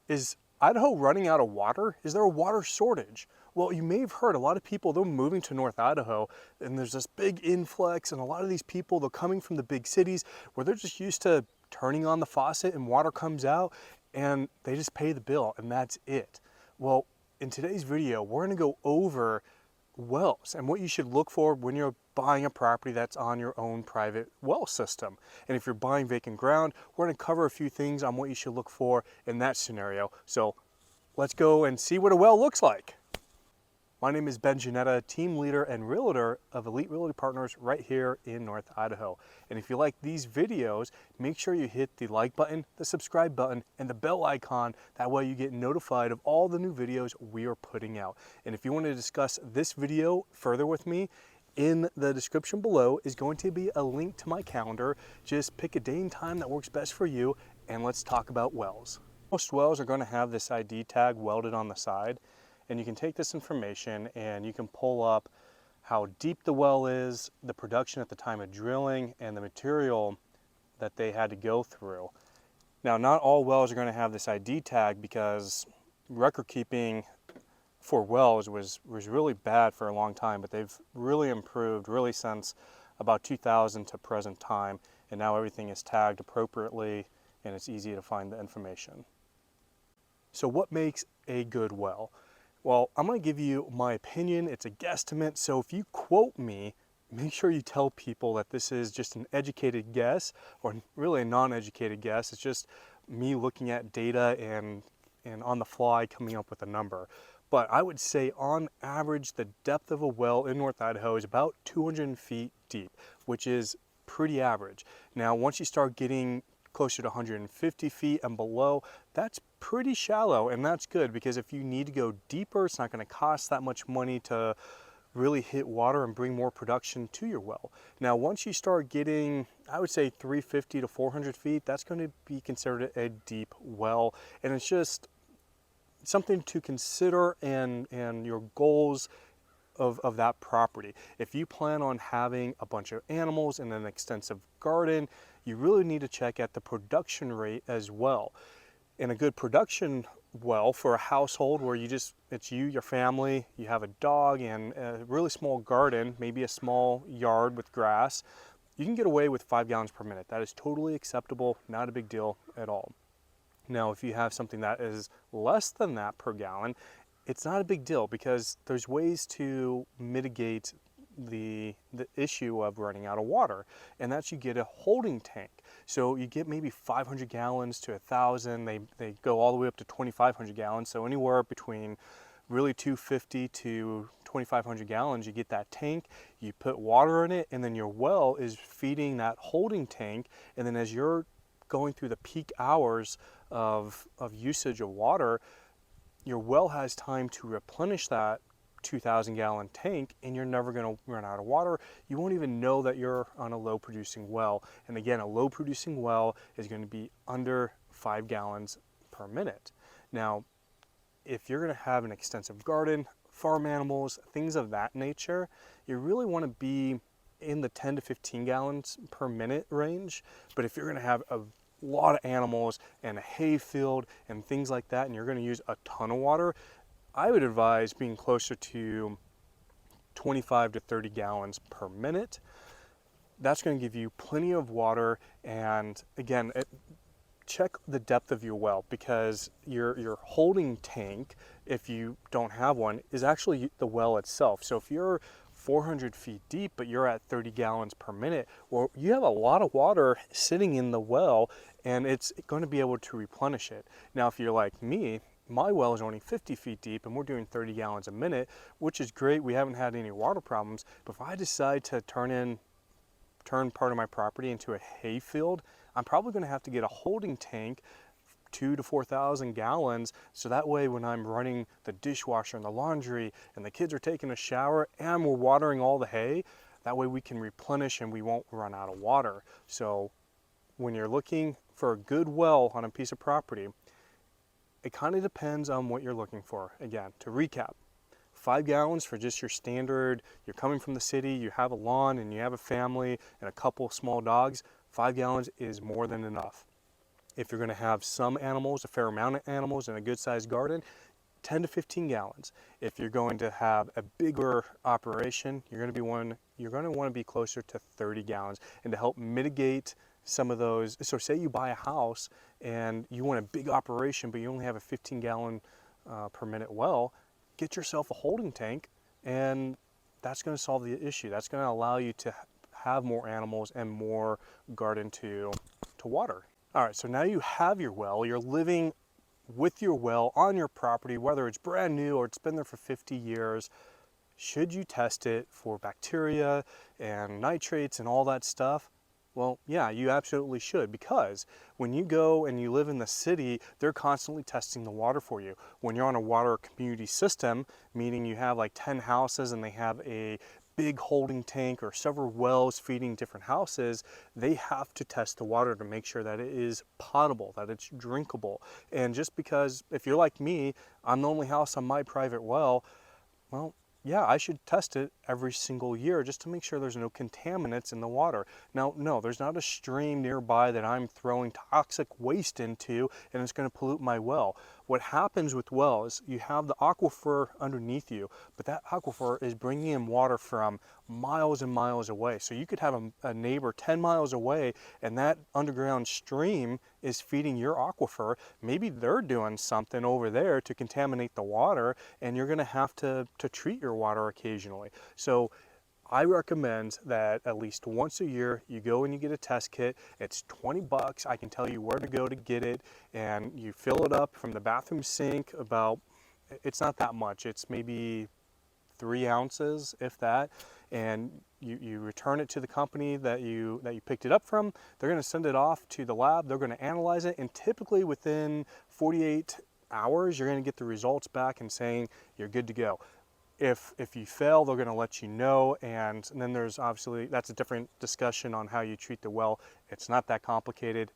Is Idaho running out of water? Is there a water shortage? Well, you may have heard a lot of people, they're moving to North Idaho and there's this big influx, and a lot of these people, they're coming from the big cities where they're just used to turning on the faucet and water comes out and they just pay the bill and that's it. Well, in today's video, we're gonna go over wells and what you should look for when you're buying a property that's on your own private well system. And if you're buying vacant ground, we're going to cover a few things on what you should look for in that scenario. So let's go and see what a well looks like. My name is Ben Geanetta, team leader and realtor of Elite Realty Partners right here in North Idaho. And if you like these videos, make sure you hit the like button, the subscribe button, and the bell icon. That way you get notified of all the new videos we are putting out. And if you want to discuss this video further with me, in the description below is going to be a link to my calendar. Just pick a day and time that works best for you, and let's talk about wells. Most wells are going to have this ID tag welded on the side. And you can take this information and you can pull up how deep the well is, the production at the time of drilling, and the material that they had to go through. Now, not all wells are going to have this ID tag because record keeping for wells was really bad for a long time, but they've really improved really since about 2000 to present time, and now everything is tagged appropriately and it's easy to find the information. So what makes a good well? Well, I'm going to give you my opinion. It's a guesstimate, so if you quote me, make sure you tell people that this is just an educated guess, or really a non-educated guess. It's just me looking at data and on the fly coming up with a number. But I would say on average, the depth of a well in North Idaho is about 200 feet deep, which is pretty average. Now, once you start getting closer to 150 feet and below, that's pretty shallow, and that's good because if you need to go deeper, it's not going to cost that much money to really hit water and bring more production to your well. Now, once you start getting, I would say 350 to 400 feet, that's going to be considered a deep well, and it's just something to consider and your goals of that property. If you plan on having a bunch of animals and an extensive garden, you really need to check at the production rate as well. In a good production well for a household where it's you, your family, you have a dog and a really small garden, maybe a small yard with grass, you can get away with 5 gallons per minute. That is totally acceptable, not a big deal at all. Now, if you have something that is less than that per gallon, it's not a big deal because there's ways to mitigate the issue of running out of water, and that's you get a holding tank. So you get maybe 500 gallons to 1,000. They go all the way up to 2,500 gallons. So anywhere between really 250 to 2,500 gallons, you get that tank, you put water in it, and then your well is feeding that holding tank. And then as you're going through the peak hours of usage of water, your well has time to replenish that 2,000 gallon tank, and you're never going to run out of water. You won't even know that you're on a low producing well. And again, a low producing well is going to be under 5 gallons per minute. Now, if you're going to have an extensive garden, farm animals, things of that nature, you really want to be in the 10 to 15 gallons per minute range. But if you're going to have a lot of animals and a hay field and things like that, and you're going to use a ton of water, I would advise being closer to 25 to 30 gallons per minute. That's going to give you plenty of water. And again, check the depth of your well, because your holding tank, if you don't have one, is actually the well itself. So if you're 400 feet deep, but you're at 30 gallons per minute, well, you have a lot of water sitting in the well, and it's going to be able to replenish it. Now, if you're like me, my well is only 50 feet deep and we're doing 30 gallons a minute, which is great. We haven't had any water problems. But if I decide to turn part of my property into a hay field, I'm probably going to have to get a holding tank, 2,000 to 4,000 gallons, so that way when I'm running the dishwasher and the laundry and the kids are taking a shower and we're watering all the hay, that way we can replenish and we won't run out of water. So when you're looking for a good well on a piece of property, it kind of depends on what you're looking for. Again, to recap, 5 gallons for just your standard, you're coming from the city, you have a lawn and you have a family and a couple small dogs, 5 gallons is more than enough. If you're going to have some animals, a fair amount of animals in a good sized garden, 10 to 15 gallons. If you're going to have a bigger operation, you're going to want to be closer to 30 gallons. And to help mitigate some of those, so say you buy a house and you want a big operation, but you only have a 15 gallon per minute well, get yourself a holding tank, and that's going to solve the issue. That's going to allow you to have more animals and more garden to water. All right, so now you have your well, you're living with your well on your property, whether it's brand new or it's been there for 50 years. Should you test it for bacteria and nitrates and all that stuff? Well, yeah, you absolutely should, because when you go and you live in the city, they're constantly testing the water for you. When you're on a water community system, meaning you have like 10 houses and they have a big holding tank or several wells feeding different houses, they have to test the water to make sure that it is potable, that it's drinkable. And just because, if you're like me, I'm the only house on my private well, well, yeah, I should test it every single year just to make sure there's no contaminants in the water. Now, no, there's not a stream nearby that I'm throwing toxic waste into and it's going to pollute my well. What happens with wells, you have the aquifer underneath you, but that aquifer is bringing in water from miles and miles away. So you could have a neighbor 10 miles away and that underground stream is feeding your aquifer. Maybe they're doing something over there to contaminate the water, and you're going to have to treat your water occasionally. So I recommend that at least once a year you go and you get a test kit. It's 20 bucks. I can tell you where to go to get it, and you fill it up from the bathroom sink. It's not that much. It's maybe 3 ounces, if that, and you return it to the company that you picked it up from. They're going to send it off to the lab. They're going to analyze it, and typically within 48 hours you're going to get the results back and saying you're good to go. If you fail, they're going to let you know, and then there's obviously, that's a different discussion on how you treat the well. It's not that complicated.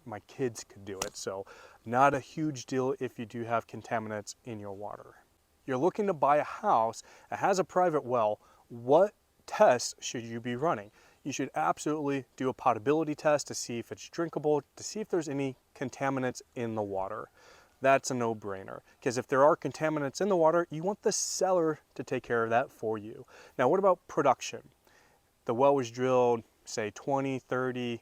My kids could do it, so not a huge deal if you do have contaminants in your water. You're looking to buy a house that has a private well. What tests should you be running? You should absolutely do a potability test to see if it's drinkable, to see if there's any contaminants in the water. That's a no-brainer, because if there are contaminants in the water, you want the seller to take care of that for you. Now, what about production? The well was drilled, say 20, 30,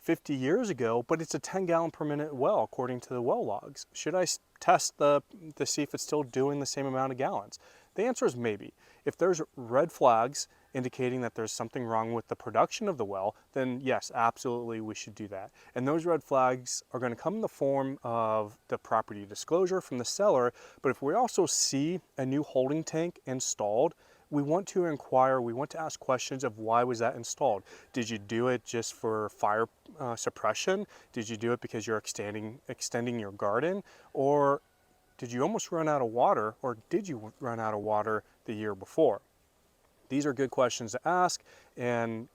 50 years ago, but it's a 10 gallon per minute well according to the well logs. Should I test to see if it's still doing the same amount of gallons? The answer is maybe. If there's red flags indicating that there's something wrong with the production of the well, then yes, absolutely we should do that. And those red flags are going to come in the form of the property disclosure from the seller, but if we also see a new holding tank installed, we want to inquire, we want to ask questions of why was that installed? Did you do it just for fire suppression? Did you do it because you're extending your garden? Or did you almost run out of water, or did you run out of water the year before? These are good questions to ask, and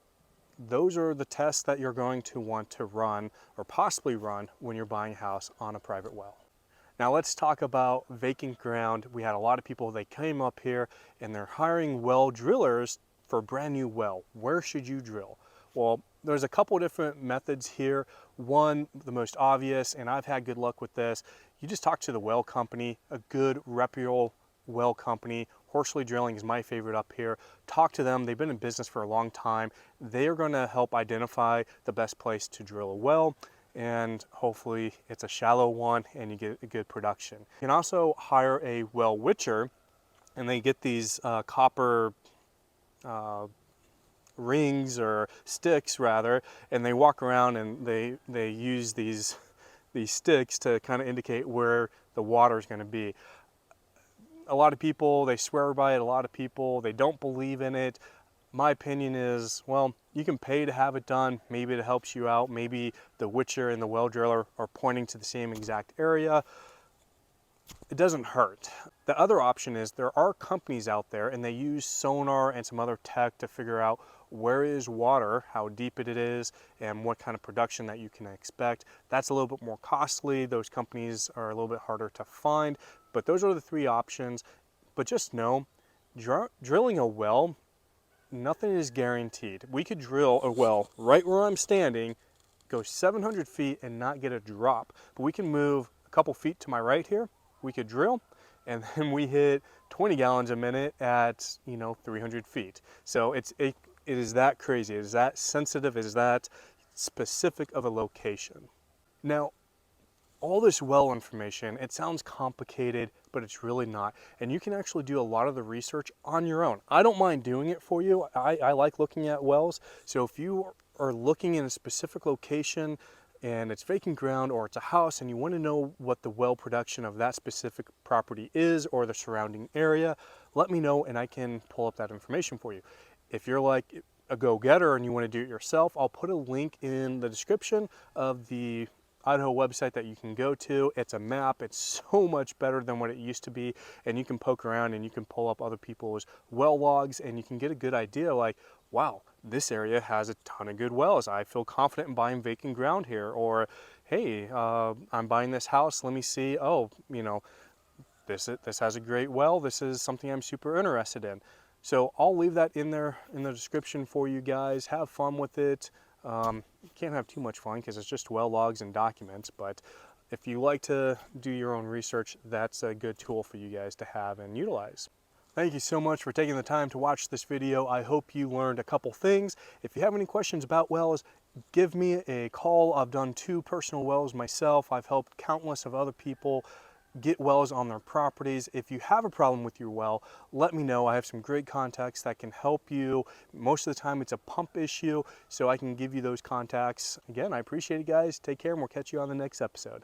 those are the tests that you're going to want to run or possibly run when you're buying a house on a private well. Now let's talk about vacant ground. We had a lot of people, they came up here and they're hiring well drillers for a brand new well. Where should you drill? Well, there's a couple different methods here. One, the most obvious, and I've had good luck with this, you just talk to the well company, a good reputable well company. Horsley Drilling is my favorite up here. Talk to them. They've been in business for a long time. They are going to help identify the best place to drill a well, and hopefully it's a shallow one and you get a good production. You can also hire a well witcher, and they get these copper rings or sticks rather, and they walk around and they use these sticks to kind of indicate where the water is going to be. A lot of people, they swear by it. A lot of people, they don't believe in it. My opinion is, well, you can pay to have it done. Maybe it helps you out. Maybe the witcher and the well driller are pointing to the same exact area. It doesn't hurt. The other option is there are companies out there and they use sonar and some other tech to figure out where is water, how deep it is, and what kind of production that you can expect. That's a little bit more costly. Those companies are a little bit harder to find, but those are the 3 options. But just know, drilling a well, nothing is guaranteed. We could drill a well right where I'm standing, go 700 feet and not get a drop. But we can move a couple feet to my right here. We could drill, and then we hit 20 gallons a minute at, 300 feet. So it is that crazy. It is that sensitive. It is that specific of a location. Now, all this well information, it sounds complicated, but it's really not. And you can actually do a lot of the research on your own. I don't mind doing it for you. I like looking at wells. So if you are looking in a specific location and it's vacant ground or it's a house and you want to know what the well production of that specific property is or the surrounding area, let me know and I can pull up that information for you. If you're like a go-getter and you want to do it yourself, I'll put a link in the description of the Idaho website that you can go to. It's a map. It's so much better than what it used to be, and you can poke around and you can pull up other people's well logs and you can get a good idea like, wow, this area has a ton of good wells. I feel confident in buying vacant ground here. Or, hey, I'm buying this house. Let me see. Oh, this has a great well. This is something I'm super interested in. So I'll leave that in there in the description for you guys. Have fun with it. You can't have too much fun because it's just well logs and documents, but if you like to do your own research, that's a good tool for you guys to have and utilize. Thank you so much for taking the time to watch this video. I hope you learned a couple things. If you have any questions about wells, give me a call. I've done 2 personal wells myself. I've helped countless of other people get wells on their properties. If you have a problem with your well, let me know. I have some great contacts that can help you. Most of the time it's a pump issue, so I can give you those contacts. Again, I appreciate it, guys. Take care, and we'll catch you on the next episode.